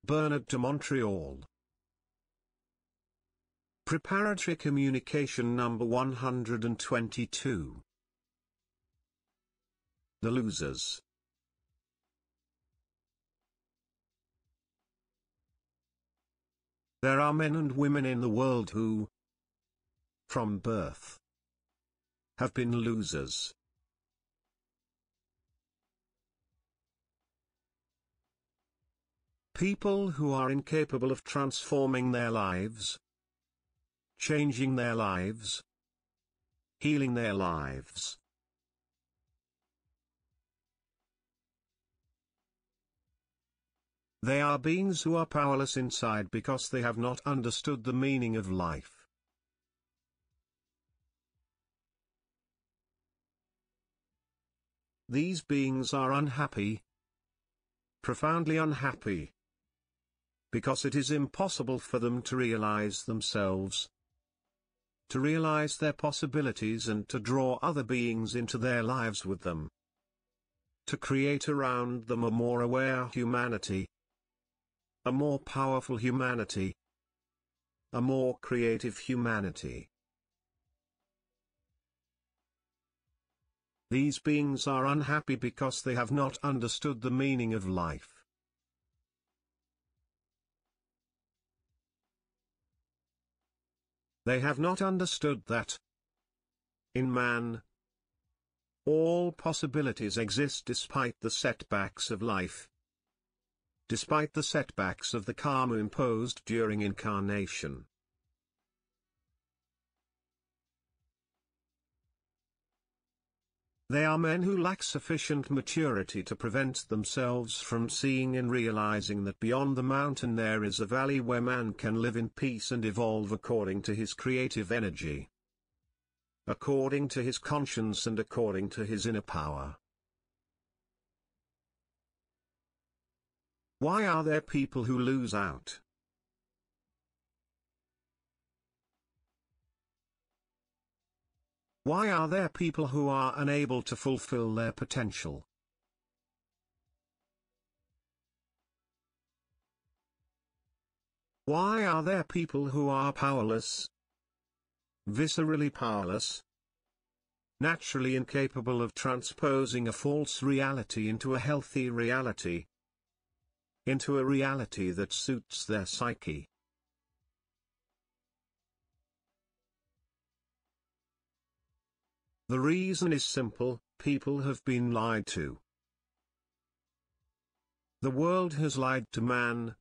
Bernard de Montreal. Preparatory Communication number 122. The Losers. There are men and women in the world who, from birth, have been losers. People who are incapable of transforming their lives, changing their lives, healing their lives. They are beings who are powerless inside because they have not understood the meaning of life. These beings are unhappy, profoundly unhappy, because it is impossible for them to realize themselves, to realize their possibilities and to draw other beings into their lives with them, to create around them a more aware humanity, a more powerful humanity, a more creative humanity. These beings are unhappy because they have not understood the meaning of life. They have not understood that, in man, all possibilities exist despite the setbacks of life, despite the setbacks of the karma imposed during incarnation. They are men who lack sufficient maturity to prevent themselves from seeing and realizing that beyond the mountain there is a valley where man can live in peace and evolve according to his creative energy, according to his conscience and according to his inner power. Why are there people who lose out? Why are there people who are unable to fulfill their potential? Why are there people who are powerless, viscerally powerless, naturally incapable of transposing a false reality into a healthy reality, into a reality that suits their psyche? The reason is simple: people have been lied to. The world has lied to man,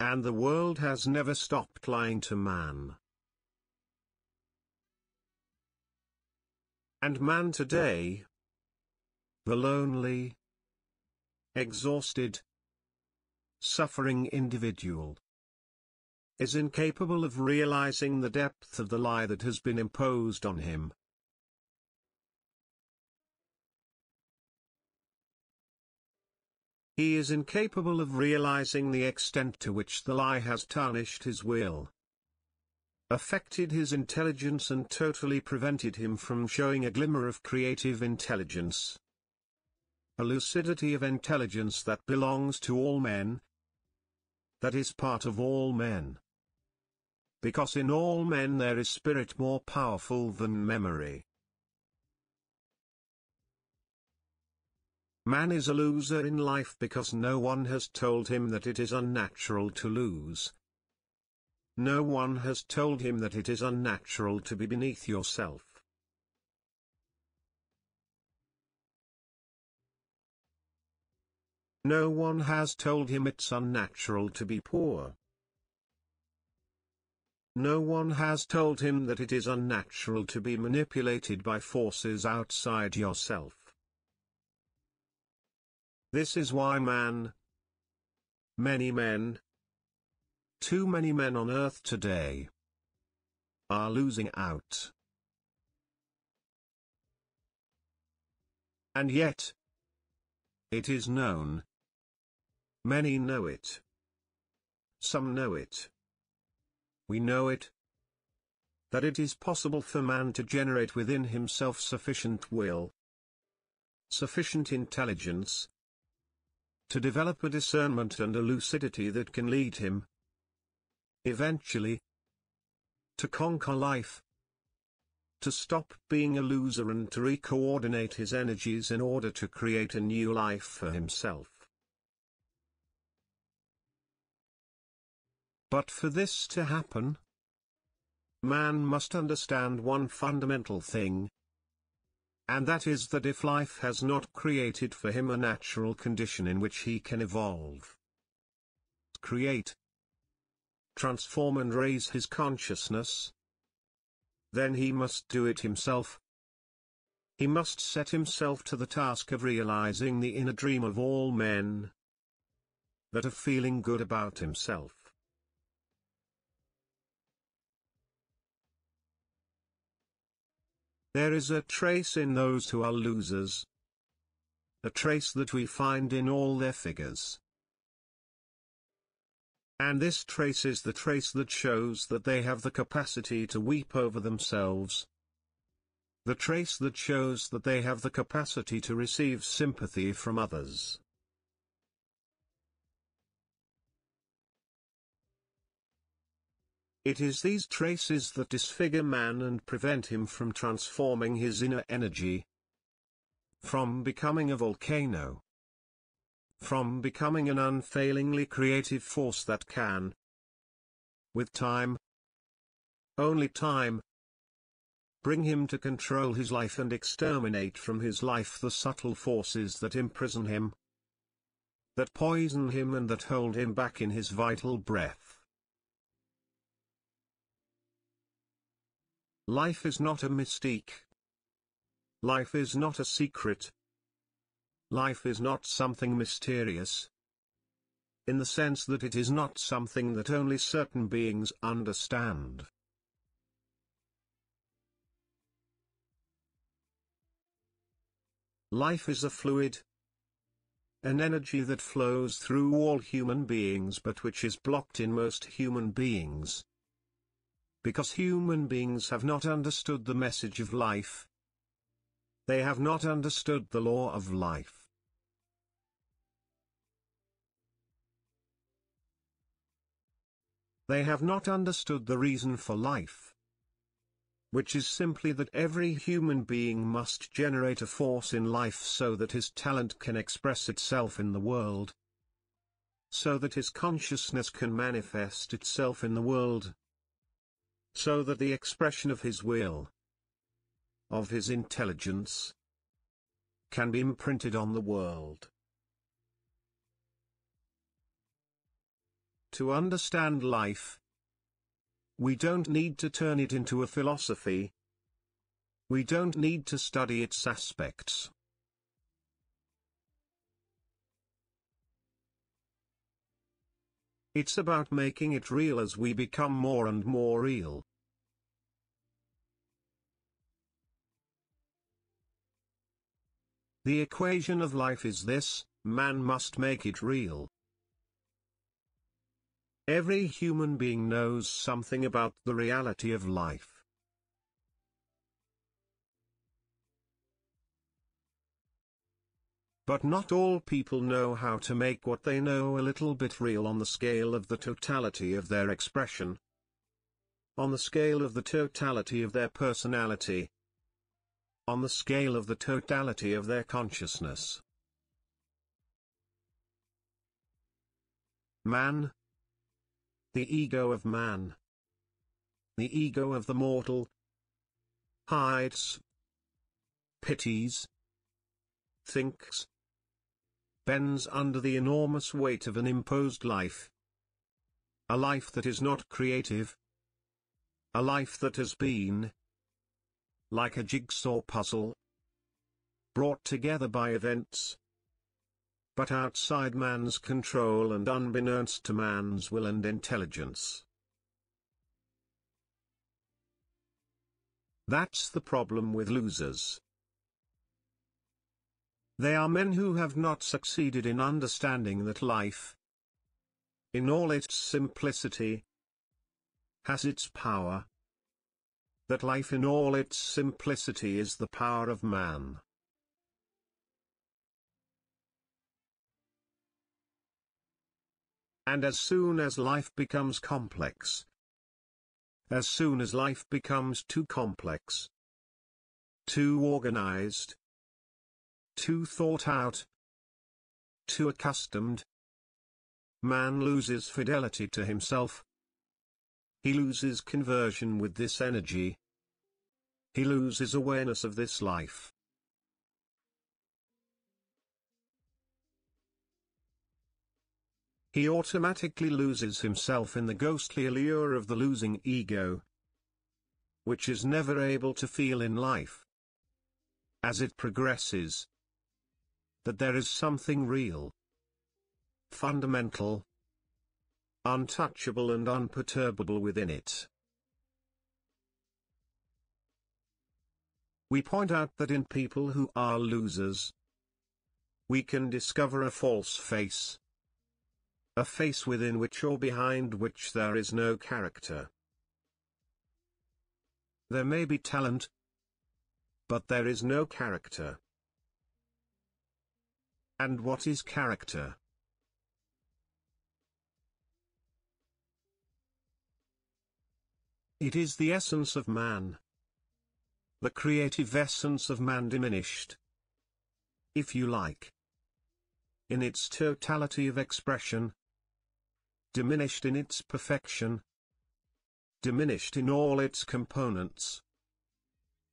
and the world has never stopped lying to man. And man today, the lonely, exhausted, suffering individual, is incapable of realizing the depth of the lie that has been imposed on him. He is incapable of realizing the extent to which the lie has tarnished his will, affected his intelligence and totally prevented him from showing a glimmer of creative intelligence, a lucidity of intelligence that belongs to all men, that is part of all men. Because in all men there is spirit more powerful than memory. Man is a loser in life because no one has told him that it is unnatural to lose. No one has told him that it is unnatural to be beneath yourself. No one has told him it's unnatural to be poor. No one has told him that it is unnatural to be manipulated by forces outside yourself. This is why many men, too many men on earth today, are losing out. And yet, it is known. Many know it. Some know it. We know it. That it is possible for man to generate within himself sufficient will, sufficient intelligence, to develop a discernment and a lucidity that can lead him, eventually, to conquer life, to stop being a loser and to re-coordinate his energies in order to create a new life for himself. But for this to happen, man must understand one fundamental thing, and that is that if life has not created for him a natural condition in which he can evolve, create, transform and raise his consciousness, then he must do it himself. He must set himself to the task of realizing the inner dream of all men, that of feeling good about himself. There is a trace in those who are losers, a trace that we find in all their figures. And this trace is the trace that shows that they have the capacity to weep over themselves. The trace that shows that they have the capacity to receive sympathy from others. It is these traces that disfigure man and prevent him from transforming his inner energy, from becoming a volcano, from becoming an unfailingly creative force that can, with time, only time, bring him to control his life and exterminate from his life the subtle forces that imprison him, that poison him and that hold him back in his vital breath. Life is not a mystique. Life is not a secret. Life is not something mysterious, in the sense that it is not something that only certain beings understand. Life is a fluid, an energy that flows through all human beings but which is blocked in most human beings. Because human beings have not understood the message of life. They have not understood the law of life. They have not understood the reason for life, which is simply that every human being must generate a force in life so that his talent can express itself in the world, so that his consciousness can manifest itself in the world, so that the expression of his will, of his intelligence, can be imprinted on the world. To understand life, we don't need to turn it into a philosophy. We don't need to study its aspects. It's about making it real as we become more and more real. The equation of life is this: man must make it real. Every human being knows something about the reality of life. But not all people know how to make what they know a little bit real on the scale of the totality of their expression, on the scale of the totality of their personality, on the scale of the totality of their consciousness. Man, the ego of man, the ego of the mortal, hides, pities, thinks, bends under the enormous weight of an imposed life. A life that is not creative. A life that has been, like a jigsaw puzzle, brought together by events, but outside man's control and unbeknownst to man's will and intelligence. That's the problem with losers. They are men who have not succeeded in understanding that life, in all its simplicity, has its power. That life in all its simplicity is the power of man. And as soon as life becomes complex, as soon as life becomes too complex, too organized, too thought out, too accustomed, man loses fidelity to himself. He loses conversion with this energy. He loses awareness of this life. He automatically loses himself in the ghostly allure of the losing ego, which is never able to feel in life, as it progresses, that there is something real, fundamental, untouchable and unperturbable within it. We point out that in people who are losers, we can discover a false face. A face within which or behind which there is no character. There may be talent, but there is no character. And what is character? It is the essence of man. The creative essence of man diminished, if you like, in its totality of expression, diminished in its perfection, diminished in all its components,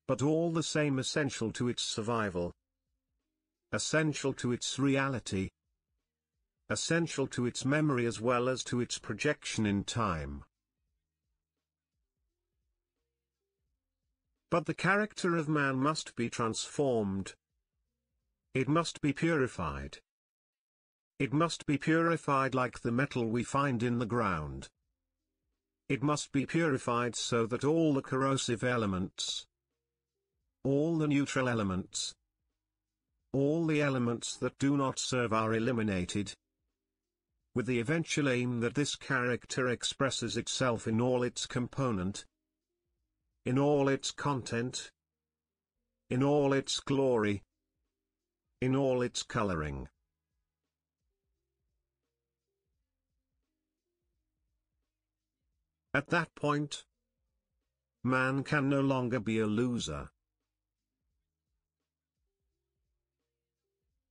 but all the same essential to its survival, essential to its reality, essential to its memory as well as to its projection in time. But the character of man must be transformed. It must be purified. It must be purified like the metal we find in the ground. It must be purified so that all the corrosive elements, all the neutral elements, all the elements that do not serve are eliminated, with the eventual aim that this character expresses itself in all its component, in all its content, in all its glory, in all its coloring. At that point, man can no longer be a loser.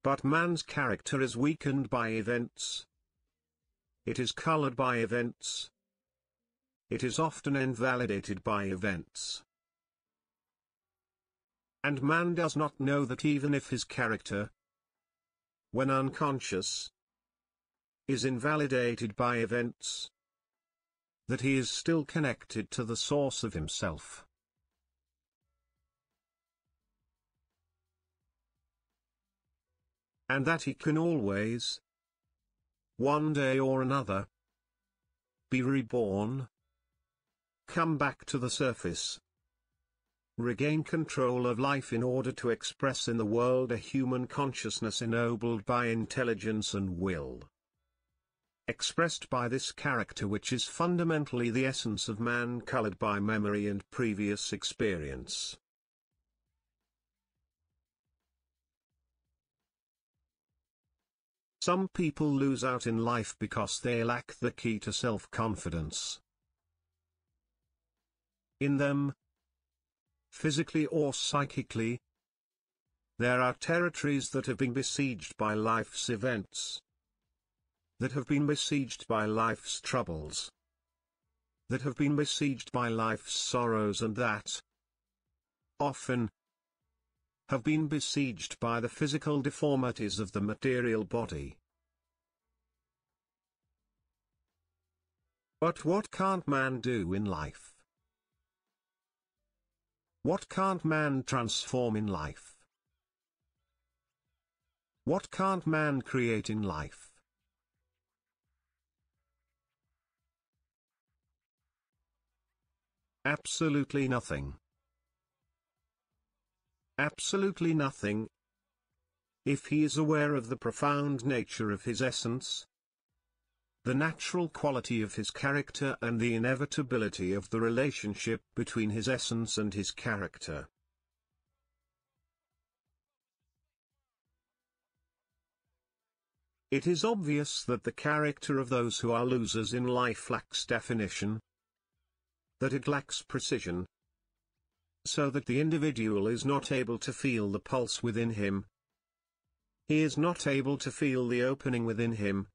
But man's character is weakened by events. It is colored by events. It is often invalidated by events. And man does not know that even if his character, when unconscious, is invalidated by events, that he is still connected to the source of himself. And that he can always, one day or another, be reborn, come back to the surface, regain control of life in order to express in the world a human consciousness ennobled by intelligence and will, expressed by this character which is fundamentally the essence of man colored by memory and previous experience. Some people lose out in life because they lack the key to self-confidence. In them, physically or psychically, there are territories that have been besieged by life's events, that have been besieged by life's troubles, that have been besieged by life's sorrows and that, often, have been besieged by the physical deformities of the material body. But what can't man do in life? What can't man transform in life? What can't man create in life? Absolutely nothing. Absolutely nothing. If he is aware of the profound nature of his essence, the natural quality of his character and the inevitability of the relationship between his essence and his character. It is obvious that the character of those who are losers in life lacks definition, that it lacks precision, so that the individual is not able to feel the pulse within him. He is not able to feel the opening within him.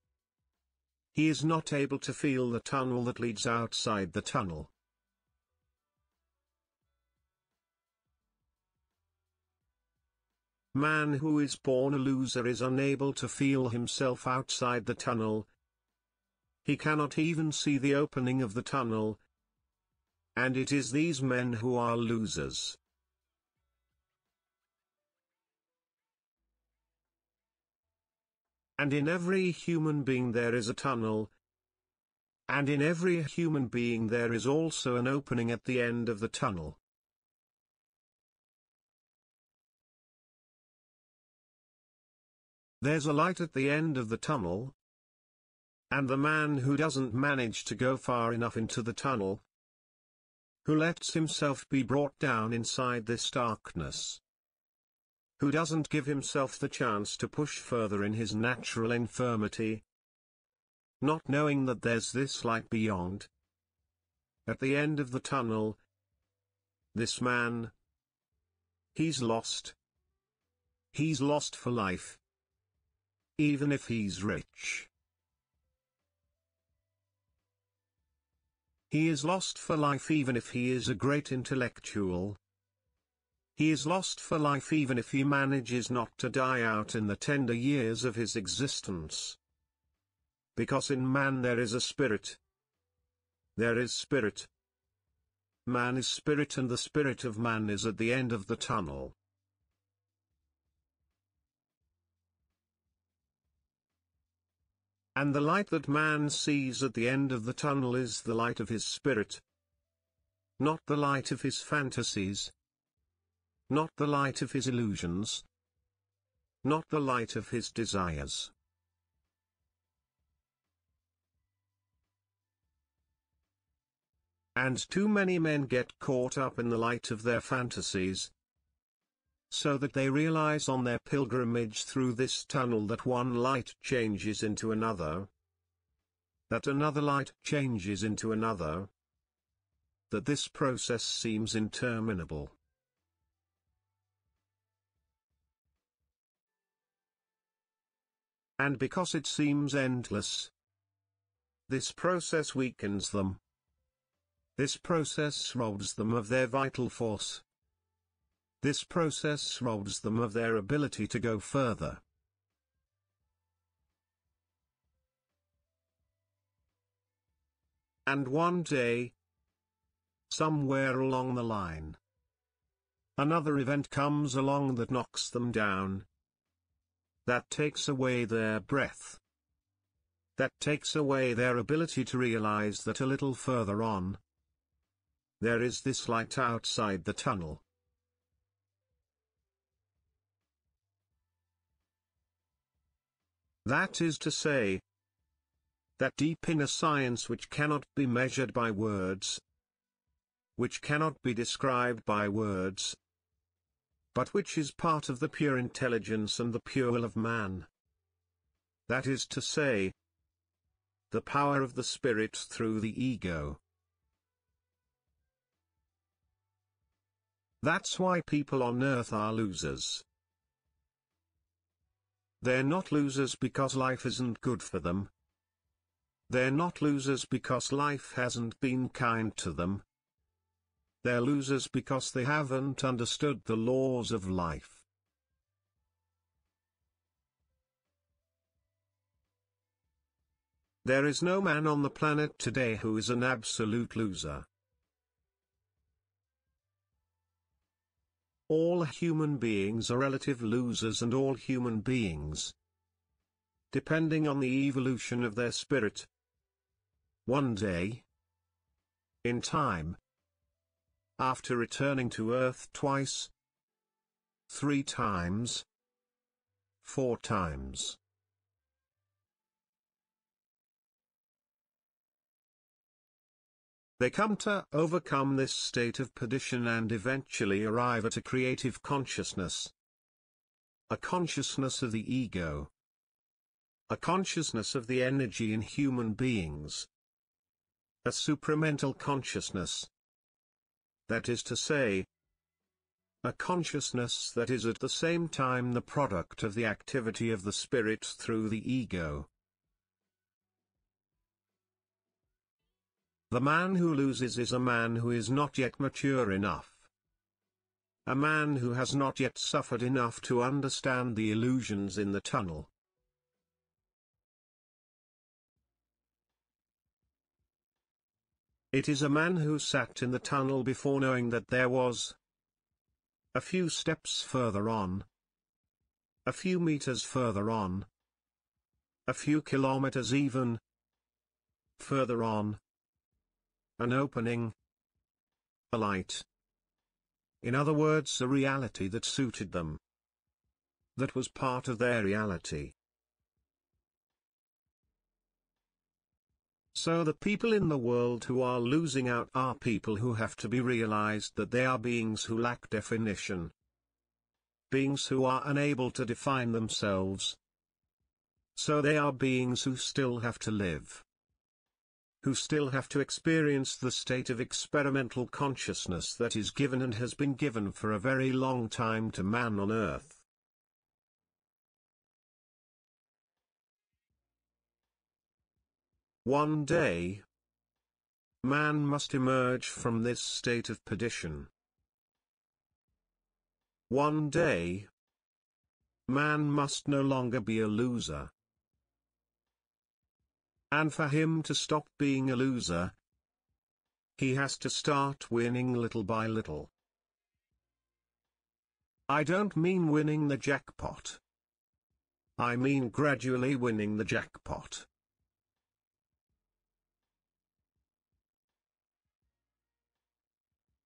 He is not able to feel the tunnel that leads outside the tunnel. Man who is born a loser is unable to feel himself outside the tunnel. He cannot even see the opening of the tunnel. And it is these men who are losers. And in every human being there is a tunnel. And in every human being there is also an opening at the end of the tunnel. There's a light at the end of the tunnel. And the man who doesn't manage to go far enough into the tunnel, who lets himself be brought down inside this darkness, who doesn't give himself the chance to push further in his natural infirmity, not knowing that there's this light beyond, at the end of the tunnel, this man, he's lost. He's lost for life. Even if he's rich. He is lost for life even if he is a great intellectual. He is lost for life even if he manages not to die out in the tender years of his existence. Because in man there is a spirit. There is spirit. Man is spirit and the spirit of man is at the end of the tunnel. And the light that man sees at the end of the tunnel is the light of his spirit. Not the light of his fantasies. Not the light of his illusions. Not the light of his desires. And too many men get caught up in the light of their fantasies, so that they realize on their pilgrimage through this tunnel that one light changes into another, that another light changes into another, that this process seems interminable. And because it seems endless, this process weakens them. This process robs them of their vital force. This process robs them of their ability to go further. And one day, somewhere along the line, another event comes along that knocks them down, that takes away their breath, that takes away their ability to realize that a little further on, there is this light outside the tunnel. That is to say, that deep inner science which cannot be measured by words, which cannot be described by words, but which is part of the pure intelligence and the pure will of man. That is to say, the power of the spirit through the ego. That's why people on earth are losers. They're not losers because life isn't good for them. They're not losers because life hasn't been kind to them. They're losers because they haven't understood the laws of life. There is no man on the planet today who is an absolute loser. All human beings are relative losers, and all human beings, depending on the evolution of their spirit, one day, in time, after returning to Earth twice, 3 times, 4 times, they come to overcome this state of perdition and eventually arrive at a creative consciousness. A consciousness of the ego. a consciousness of the energy in human beings. A supramental consciousness. That is to say, a consciousness that is at the same time the product of the activity of the spirit through the ego. The man who loses is a man who is not yet mature enough. A man who has not yet suffered enough to understand the illusions in the tunnel. It is a man who sat in the tunnel before knowing that there was a few steps further on, a few meters further on, a few kilometers even further on, an opening, a light. In other words, a reality that suited them. That was part of their reality. So the people in the world who are losing out are people who have to be realized that they are beings who lack definition. Beings who are unable to define themselves. So they are beings who still have to live. Who still have to experience the state of experimental consciousness that is given and has been given for a very long time to man on earth. One day, man must emerge from this state of perdition. One day, man must no longer be a loser. And for him to stop being a loser, he has to start winning little by little. I don't mean winning the jackpot. I mean gradually winning the jackpot.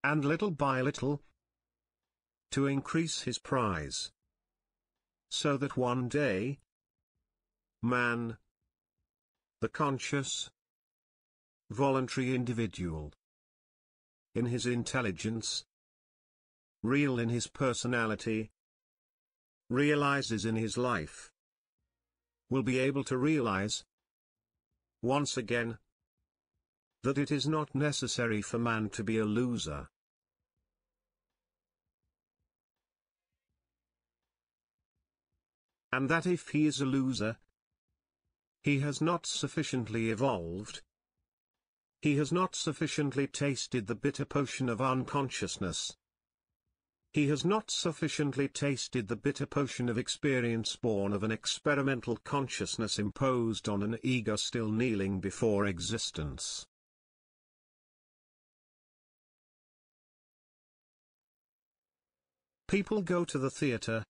And little by little, to increase his prize. So that one day, man, the conscious, voluntary individual, in his intelligence, real in his personality, realizes in his life, will be able to realize, once again, that it is not necessary for man to be a loser. And that if he is a loser, he has not sufficiently evolved. He has not sufficiently tasted the bitter potion of unconsciousness. He has not sufficiently tasted the bitter potion of experience born of an experimental consciousness imposed on an ego still kneeling before existence. People go to the theater.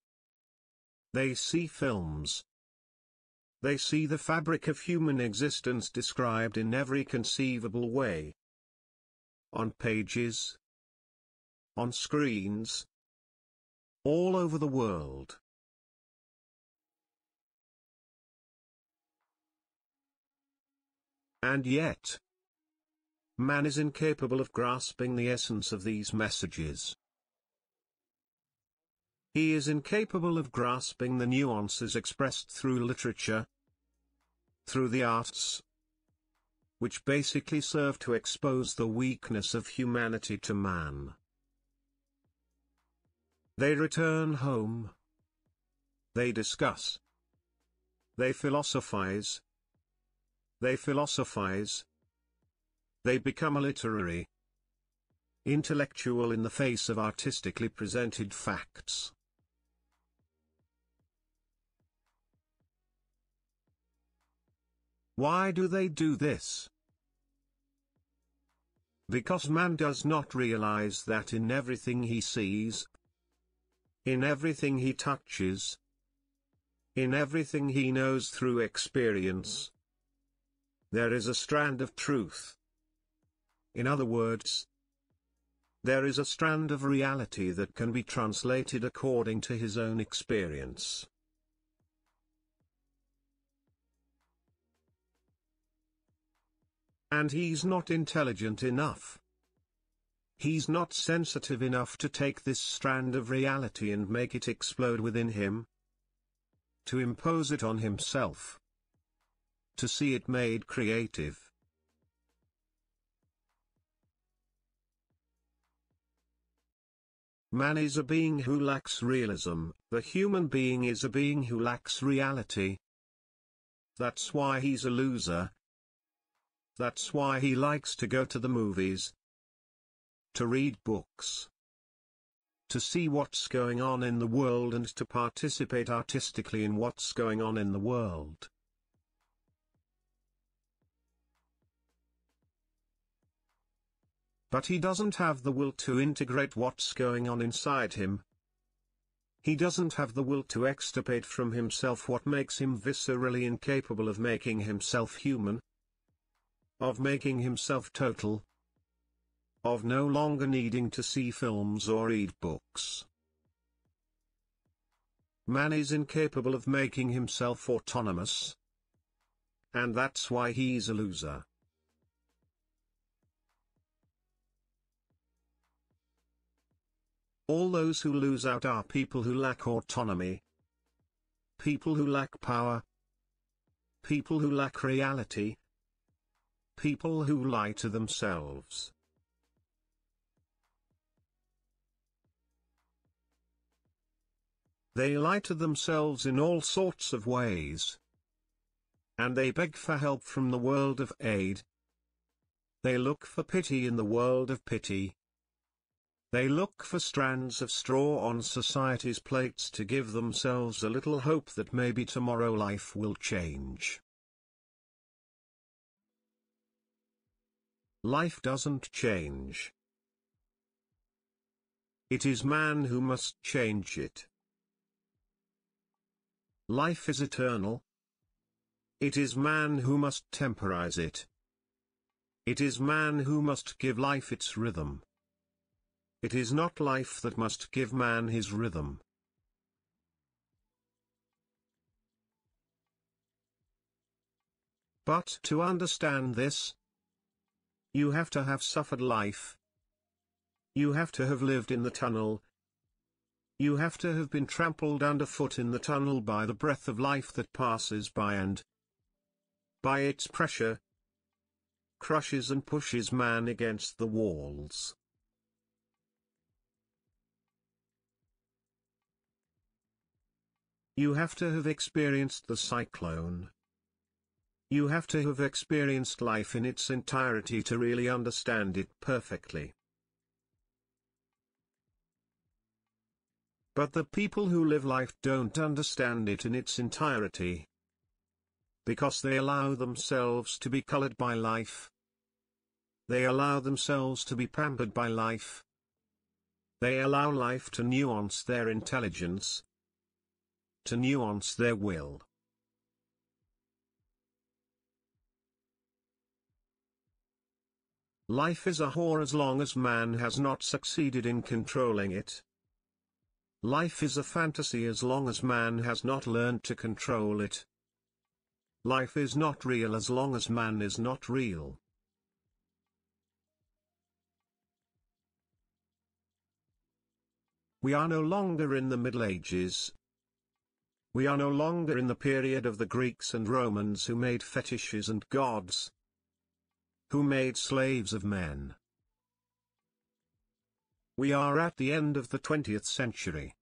They see films. They see the fabric of human existence described in every conceivable way. On pages. On screens. All over the world. And yet, man is incapable of grasping the essence of these messages. He is incapable of grasping the nuances expressed through literature, through the arts, which basically serve to expose the weakness of humanity to man. They return home. They discuss. They philosophize. They philosophize. They become a literary, intellectual in the face of artistically presented facts. Why do they do this? Because man does not realize that in everything he sees, in everything he touches, in everything he knows through experience, there is a strand of truth. In other words, there is a strand of reality that can be translated according to his own experience. And he's not intelligent enough. He's not sensitive enough to take this strand of reality and make it explode within him, to impose it on himself, to see it made creative. Man is a being who lacks realism, the human being is a being who lacks reality. That's why he's a loser. That's why he likes to go to the movies, to read books, to see what's going on in the world and to participate artistically in what's going on in the world. But he doesn't have the will to integrate what's going on inside him. He doesn't have the will to extirpate from himself what makes him viscerally incapable of making himself human, of making himself total, of no longer needing to see films or read books. Man is incapable of making himself autonomous. And that's why he's a loser. All those who lose out are people who lack autonomy, people who lack power, people who lack reality, people who lie to themselves. They lie to themselves in all sorts of ways. And they beg for help from the world of aid. They look for pity in the world of pity. They look for strands of straw on society's plates to give themselves a little hope that maybe tomorrow life will change. Life doesn't change. It is man who must change it. Life is eternal. It is man who must temporize it. It is man who must give life its rhythm. It is not life that must give man his rhythm. But to understand this, you have to have suffered life. You have to have lived in the tunnel. You have to have been trampled underfoot in the tunnel by the breath of life that passes by and, by its pressure, crushes and pushes man against the walls. You have to have experienced the cyclone. You have to have experienced life in its entirety to really understand it perfectly. But the people who live life don't understand it in its entirety. Because they allow themselves to be colored by life. They allow themselves to be pampered by life. They allow life to nuance their intelligence, to nuance their will. Life is a whore as long as man has not succeeded in controlling it. Life is a fantasy as long as man has not learned to control it. Life is not real as long as man is not real. We are no longer in the Middle Ages. We are no longer in the period of the Greeks and Romans who made fetishes and gods, who made slaves of men. We are at the end of the 20th century.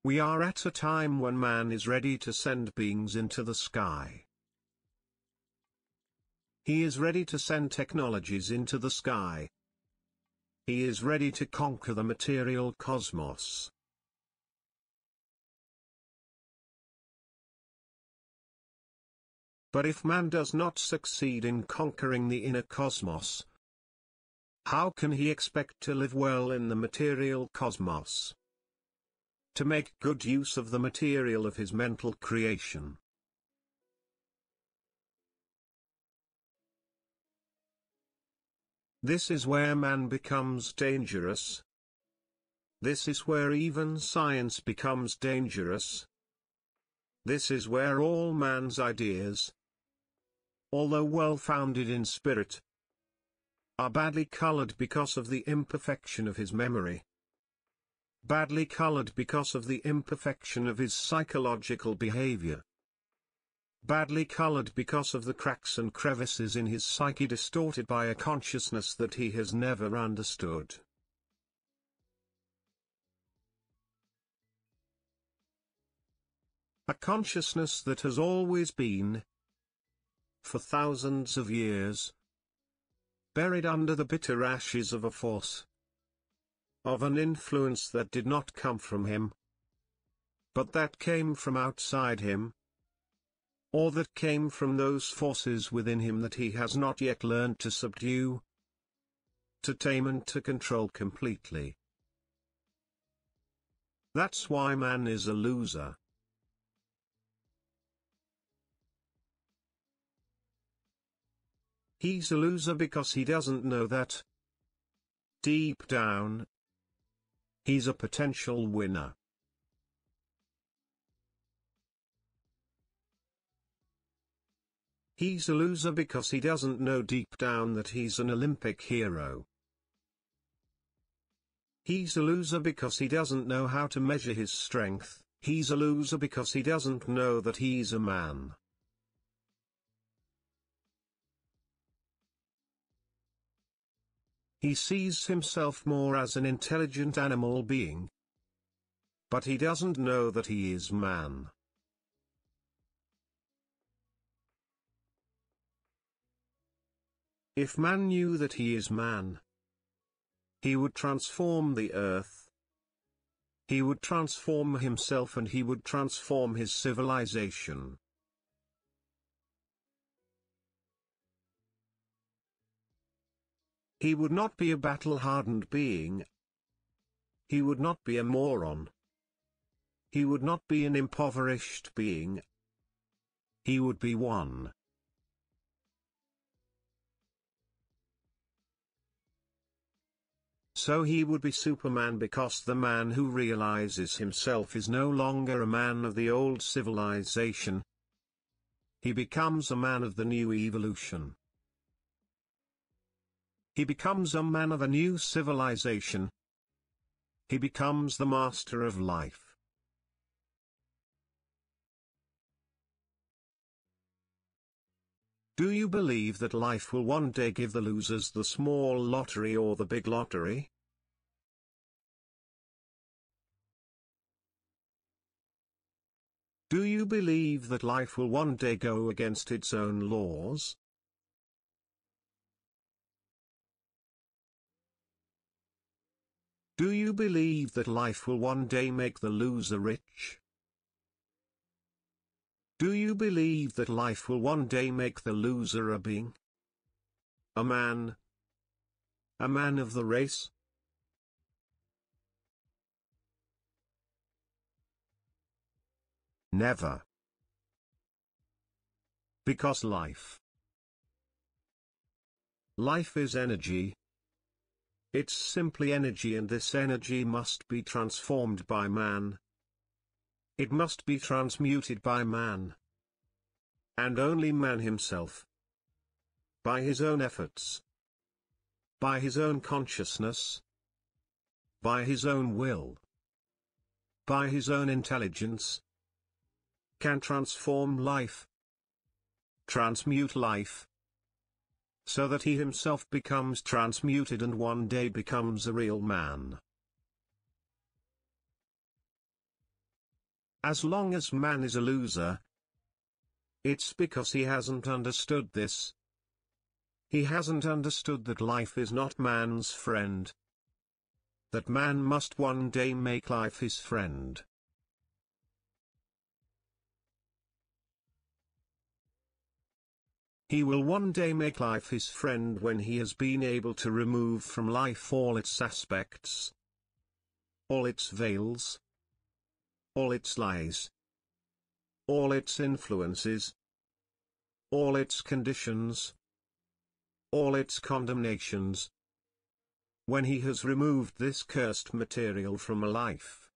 We are at a time when man is ready to send beings into the sky. He is ready to send technologies into the sky. He is ready to conquer the material cosmos. But if man does not succeed in conquering the inner cosmos, how can he expect to live well in the material cosmos? To make good use of the material of his mental creation. This is where man becomes dangerous. This is where even science becomes dangerous. This is where all man's ideas, although well-founded in spirit, are badly colored because of the imperfection of his memory. Badly colored because of the imperfection of his psychological behavior. Badly colored because of the cracks and crevices in his psyche distorted by a consciousness that he has never understood. A consciousness that has always been, for thousands of years, buried under the bitter ashes of a force, of an influence that did not come from him, but that came from outside him, or that came from those forces within him that he has not yet learned to subdue, to tame and to control completely. That's why man is a loser. He's a loser because he doesn't know that, deep down, he's a potential winner. He's a loser because he doesn't know deep down that he's an Olympic hero. He's a loser because he doesn't know how to measure his strength. He's a loser because he doesn't know that he's a man. He sees himself more as an intelligent animal being. But he doesn't know that he is man. If man knew that he is man, he would transform the earth. He would transform himself and he would transform his civilization. He would not be a battle-hardened being. He would not be a moron. He would not be an impoverished being. He would be one. So he would be Superman because the man who realizes himself is no longer a man of the old civilization. He becomes a man of the new evolution. He becomes a man of a new civilization. He becomes the master of life. Do you believe that life will one day give the losers the small lottery or the big lottery? Do you believe that life will one day go against its own laws? Do you believe that life will one day make the loser rich? Do you believe that life will one day make the loser a being? A man? A man of the race? Never. Because life is energy. It's simply energy, and this energy must be transformed by man. It must be transmuted by man. And only man himself. By his own efforts. By his own consciousness. By his own will. By his own intelligence. Can transform life. Transmute life. So that he himself becomes transmuted and one day becomes a real man. As long as man is a loser, it's because he hasn't understood this. He hasn't understood that life is not man's friend. That man must one day make life his friend. He will one day make life his friend when he has been able to remove from life all its aspects, all its veils, all its lies, all its influences, all its conditions, all its condemnations. When he has removed this cursed material from a life.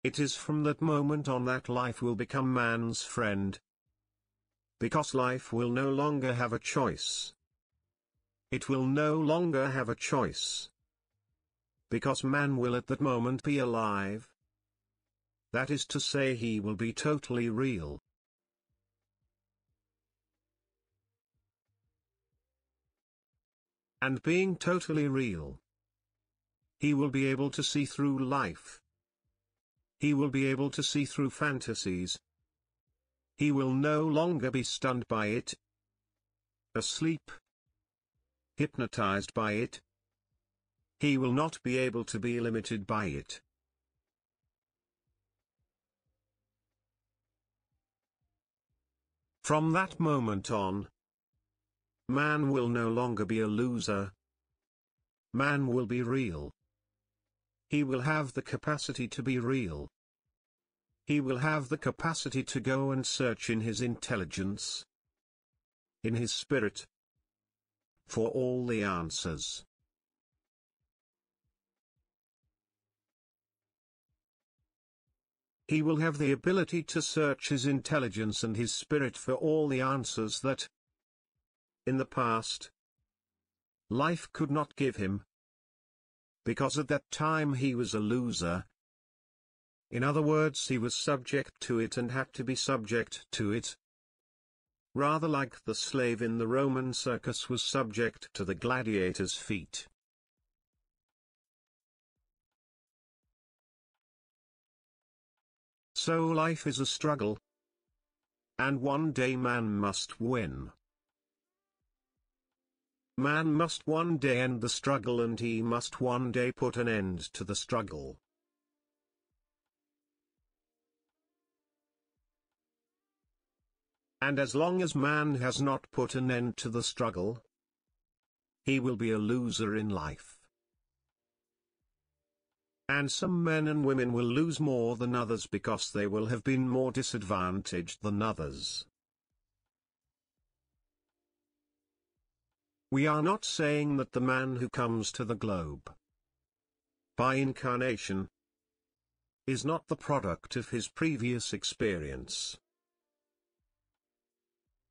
It is from that moment on that life will become man's friend. Because life will no longer have a choice. It will no longer have a choice. Because man will at that moment be alive. That is to say, he will be totally real. And being totally real, he will be able to see through life. He will be able to see through fantasies. He will no longer be stunned by it, asleep, hypnotized by it. He will not be able to be limited by it. From that moment on, man will no longer be a loser. Man will be real. He will have the capacity to be real. He will have the capacity to go and search in his intelligence, in his spirit, for all the answers. He will have the ability to search his intelligence and his spirit for all the answers that, in the past, life could not give him. Because at that time he was a loser. In other words, he was subject to it and had to be subject to it. Rather like the slave in the Roman circus was subject to the gladiator's feet. So life is a struggle. And one day man must win. Man must one day end the struggle, and he must one day put an end to the struggle. And as long as man has not put an end to the struggle, he will be a loser in life. And some men and women will lose more than others because they will have been more disadvantaged than others. We are not saying that the man who comes to the globe by incarnation is not the product of his previous experience.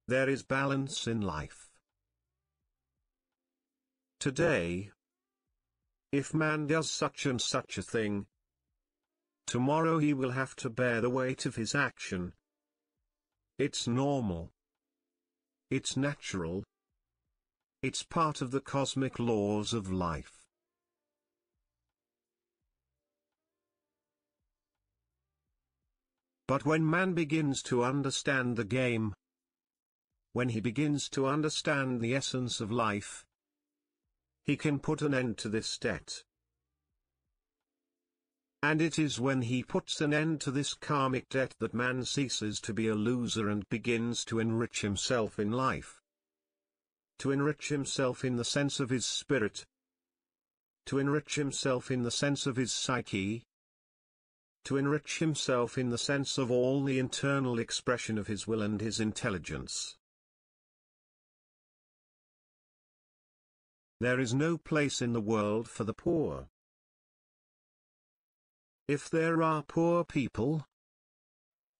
There is balance in life. Today, if man does such and such a thing, tomorrow he will have to bear the weight of his action. It's normal. It's natural. It's part of the cosmic laws of life. But when man begins to understand the game, when he begins to understand the essence of life, he can put an end to this debt. And it is when he puts an end to this karmic debt that man ceases to be a loser and begins to enrich himself in life. To enrich himself in the sense of his spirit. To enrich himself in the sense of his psyche. To enrich himself in the sense of all the internal expression of his will and his intelligence. There is no place in the world for the poor. If there are poor people,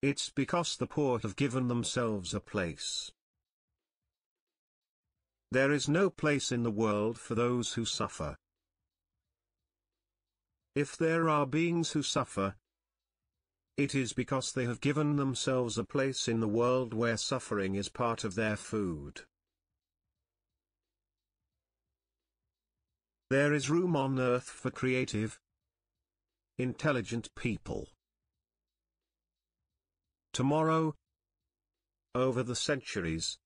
it's because the poor have given themselves a place. There is no place in the world for those who suffer. If there are beings who suffer, it is because they have given themselves a place in the world where suffering is part of their food. There is room on earth for creative, intelligent people. Tomorrow, over the centuries,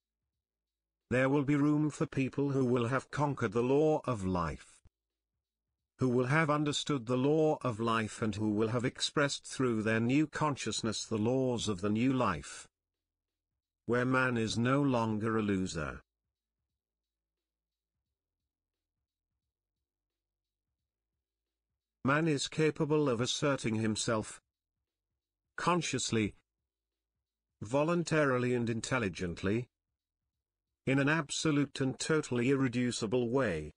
there will be room for people who will have conquered the law of life, who will have understood the law of life and who will have expressed through their new consciousness the laws of the new life, where man is no longer a loser. Man is capable of asserting himself consciously, voluntarily and intelligently, in an absolute and totally irreducible way.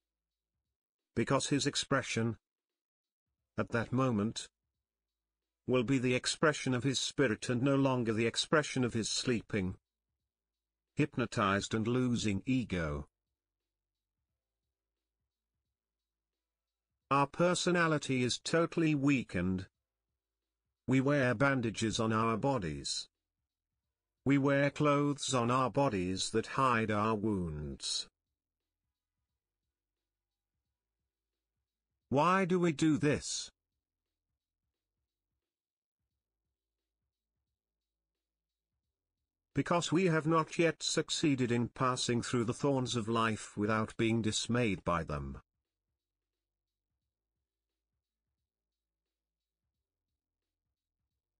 Because his expression, at that moment, will be the expression of his spirit and no longer the expression of his sleeping, hypnotized and losing ego. Our personality is totally weakened. We wear bandages on our bodies. We wear clothes on our bodies that hide our wounds. Why do we do this? Because we have not yet succeeded in passing through the thorns of life without being dismayed by them.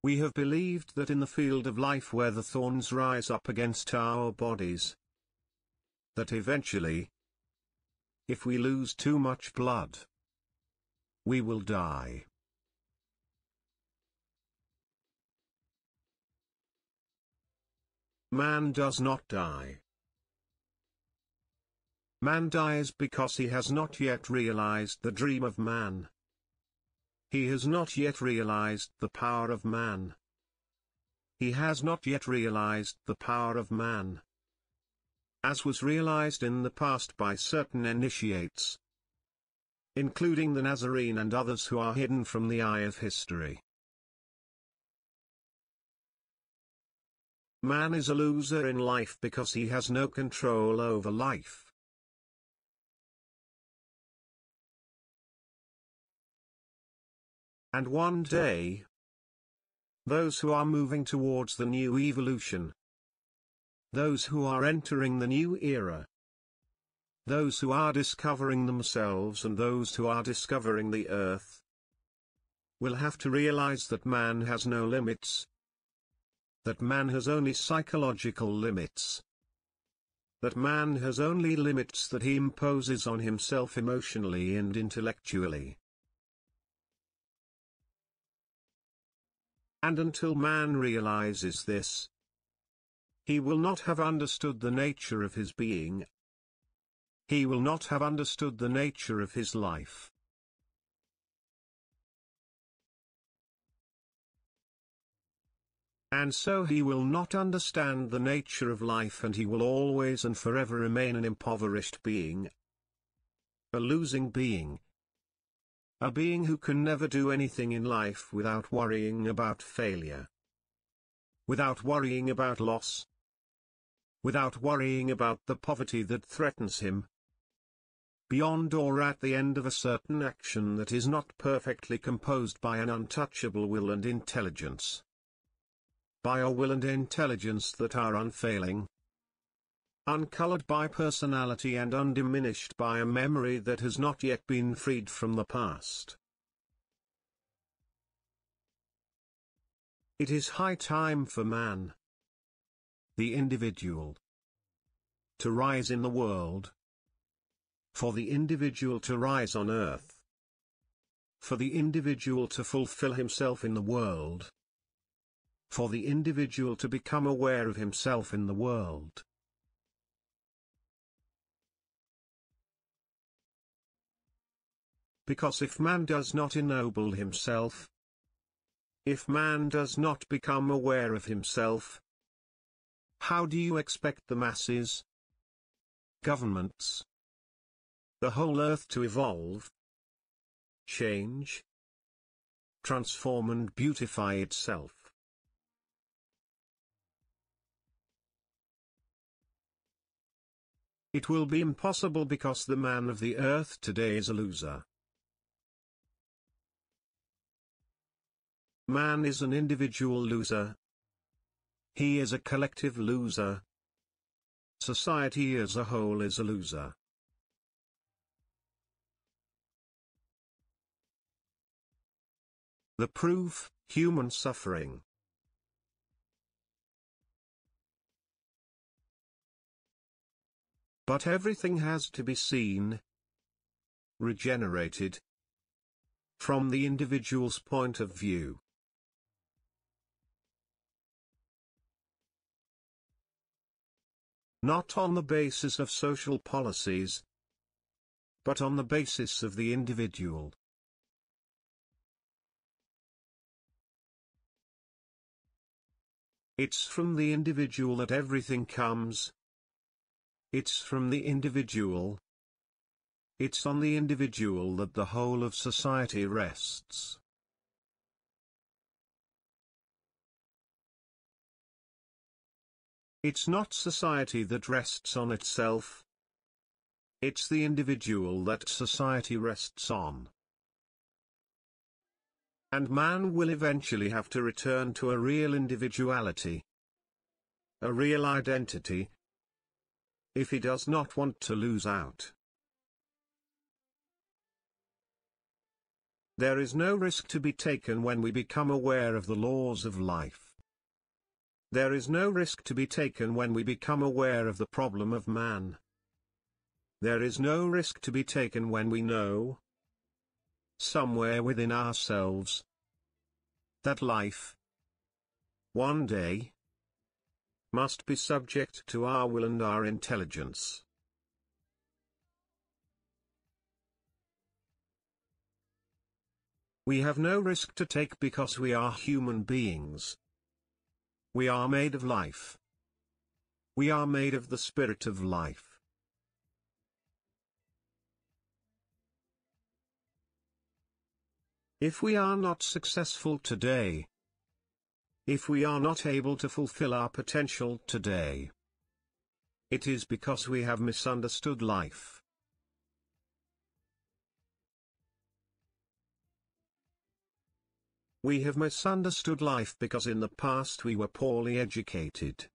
We have believed that in the field of life where the thorns rise up against our bodies, that eventually, if we lose too much blood, we will die. Man does not die. Man dies because he has not yet realized the dream of man. He has not yet realized the power of man. He has not yet realized the power of man, as was realized in the past by certain initiates, including the Nazarene and others who are hidden from the eye of history. Man is a loser in life because he has no control over life. And one day, those who are moving towards the new evolution, those who are entering the new era, those who are discovering themselves and those who are discovering the earth, will have to realize that man has no limits, that man has only psychological limits, that man has only limits that he imposes on himself emotionally and intellectually. And until man realizes this, he will not have understood the nature of his being. He will not have understood the nature of his life. And so he will not understand the nature of life, and he will always and forever remain an impoverished being, a losing being, a being who can never do anything in life without worrying about failure, without worrying about loss, without worrying about the poverty that threatens him, beyond or at the end of a certain action that is not perfectly composed by an untouchable will and intelligence, by a will and intelligence that are unfailing, uncolored by personality and undiminished by a memory that has not yet been freed from the past. It is high time for man, the individual, to rise in the world, for the individual to rise on earth, for the individual to fulfill himself in the world, for the individual to become aware of himself in the world. Because if man does not ennoble himself, if man does not become aware of himself, how do you expect the masses, governments, the whole earth to evolve, change, transform and beautify itself? It will be impossible because the man of the earth today is a loser. Man is an individual loser. He is a collective loser. Society as a whole is a loser. The proof: human suffering. But everything has to be seen, regenerated, from the individual's point of view. Not on the basis of social policies, but on the basis of the individual. It's from the individual that everything comes. It's from the individual It's on the individual that the whole of society rests. It's not society that rests on itself. It's the individual that society rests on. And man will eventually have to return to a real individuality, a real identity, if he does not want to lose out. There is no risk to be taken when we become aware of the laws of life. There is no risk to be taken when we become aware of the problem of man. There is no risk to be taken when we know, somewhere within ourselves, that life, one day, must be subject to our will and our intelligence. We have no risk to take because we are human beings. We are made of life. We are made of the spirit of life. If we are not successful today, if we are not able to fulfill our potential today, it is because we have misunderstood life. We have misunderstood life because in the past we were poorly educated.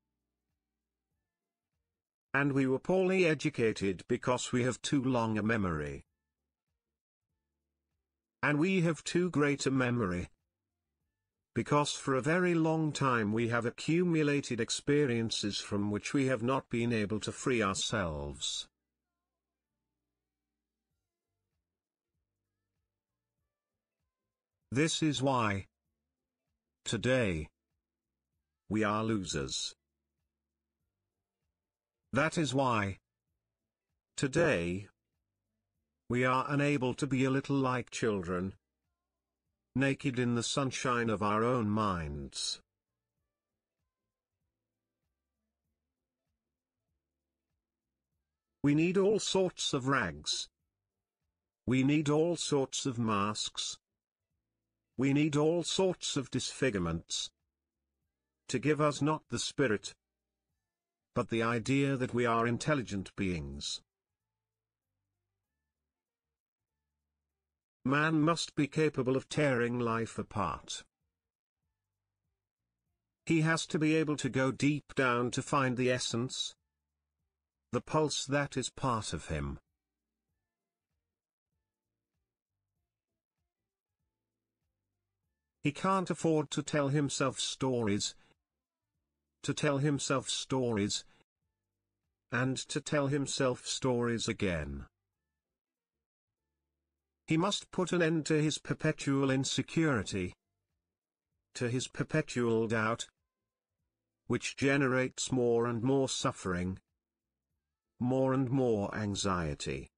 And we were poorly educated because we have too long a memory. And we have too great a memory, because for a very long time we have accumulated experiences from which we have not been able to free ourselves. This is why, today, we are losers. That is why, today, we are unable to be a little like children, naked in the sunshine of our own minds. We need all sorts of rags. We need all sorts of masks. We need all sorts of disfigurements to give us not the spirit, but the idea that we are intelligent beings. Man must be capable of tearing life apart. He has to be able to go deep down to find the essence, the pulse that is part of him. He can't afford to tell himself stories, and to tell himself stories again. He must put an end to his perpetual insecurity, to his perpetual doubt, which generates more and more suffering, more and more anxiety.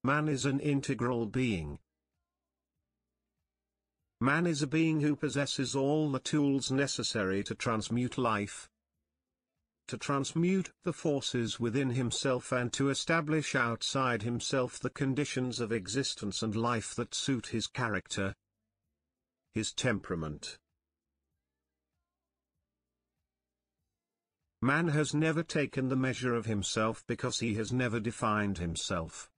Man is an integral being. Man is a being who possesses all the tools necessary to transmute life, to transmute the forces within himself and to establish outside himself the conditions of existence and life that suit his character, his temperament. Man has never taken the measure of himself because he has never defined himself.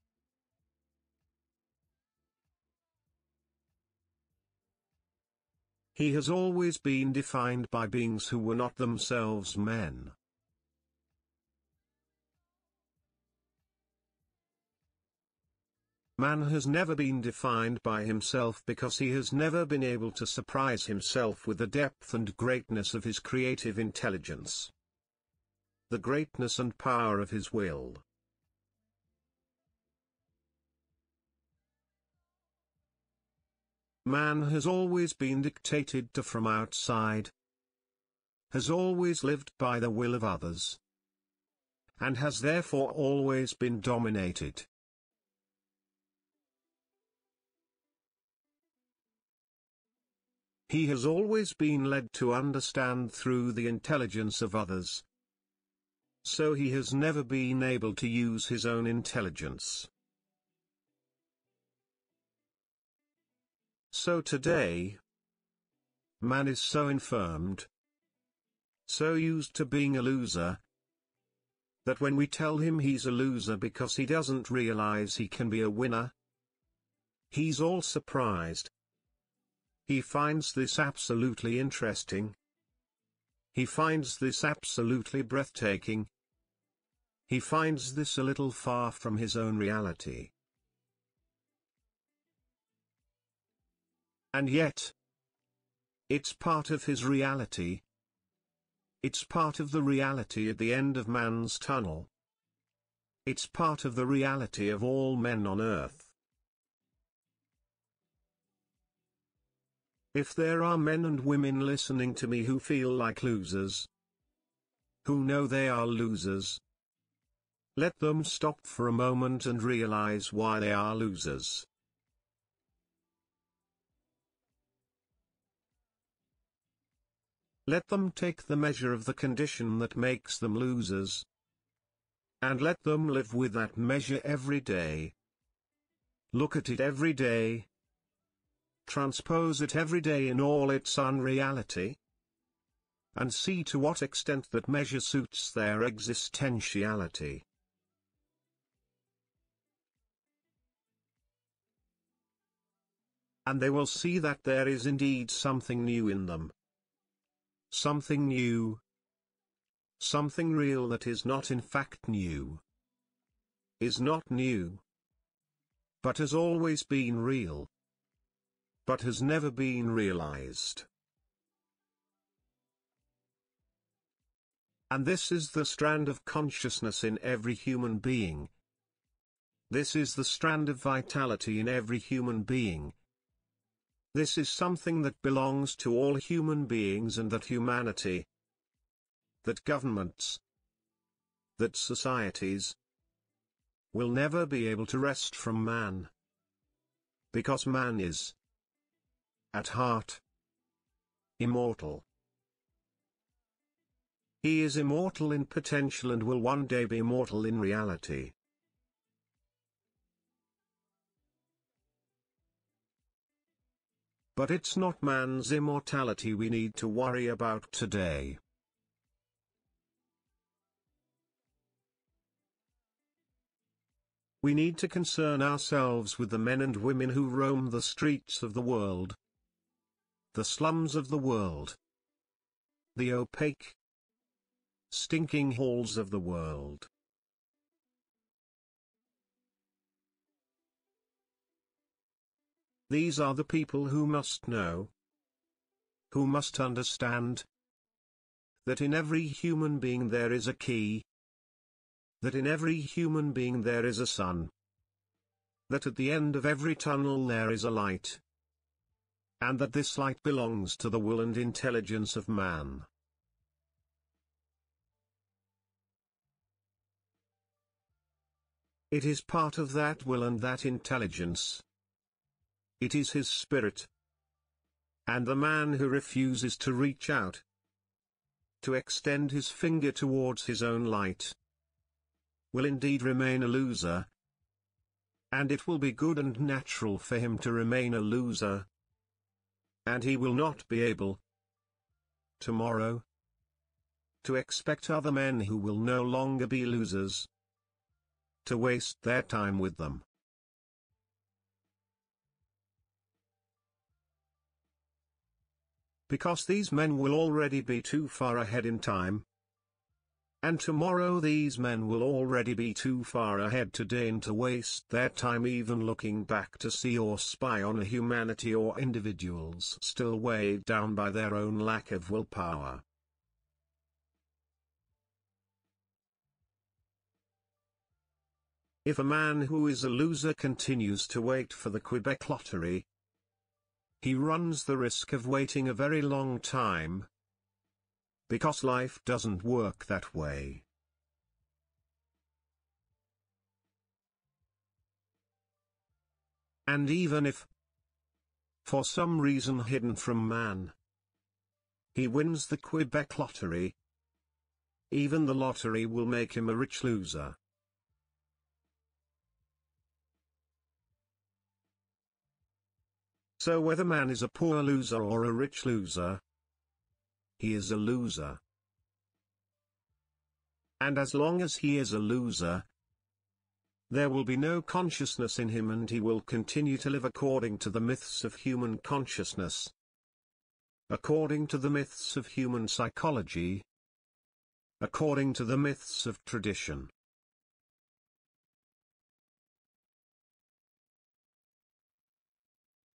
He has always been defined by beings who were not themselves men. Man has never been defined by himself because he has never been able to surprise himself with the depth and greatness of his creative intelligence, the greatness and power of his will. Man has always been dictated to from outside, has always lived by the will of others, and has therefore always been dominated. He has always been led to understand through the intelligence of others, So he has never been able to use his own intelligence. So today, man is so infirmed, so used to being a loser, that when we tell him he's a loser because he doesn't realize he can be a winner, he's all surprised. He finds this absolutely interesting. He finds this absolutely breathtaking. He finds this a little far from his own reality. And yet, it's part of his reality. It's part of the reality at the end of man's tunnel. It's part of the reality of all men on earth. If there are men and women listening to me who feel like losers, who know they are losers, let them stop for a moment and realize why they are losers. Let them take the measure of the condition that makes them losers, and let them live with that measure every day. Look at it every day. Transpose it every day in all its unreality, and see to what extent that measure suits their existentiality. And they will see that there is indeed something new in them. Something new. Something real that is not in fact new. Is not new. But has always been real. But has never been realized. And this is the strand of consciousness in every human being. This is the strand of vitality in every human being. This is something that belongs to all human beings, and that humanity, that governments, that societies, will never be able to wrest from man. Because man is, at heart, immortal. He is immortal in potential and will one day be immortal in reality. But it's not man's immortality we need to worry about today. We need to concern ourselves with the men and women who roam the streets of the world, the slums of the world, the opaque, stinking halls of the world. These are the people who must know, who must understand, that in every human being there is a key, that in every human being there is a sun, that at the end of every tunnel there is a light, and that this light belongs to the will and intelligence of man. It is part of that will and that intelligence. It is his spirit. And the man who refuses to reach out, to extend his finger towards his own light, will indeed remain a loser. And it will be good and natural for him to remain a loser. And he will not be able, tomorrow, to expect other men who will no longer be losers, to waste their time with them. Because these men will already be too far ahead in time. And tomorrow these men will already be too far ahead today and to waste their time even looking back to see or spy on a humanity or individuals still weighed down by their own lack of willpower. If a man who is a loser continues to wait for the Quebec lottery, he runs the risk of waiting a very long time. Because life doesn't work that way. And even if, for some reason hidden from man, he wins the Quebec lottery, Even the lottery will make him a rich loser. So whether man is a poor loser or a rich loser, he is a loser. And as long as he is a loser, there will be no consciousness in him, and he will continue to live according to the myths of human consciousness. According to the myths of human psychology. According to the myths of tradition.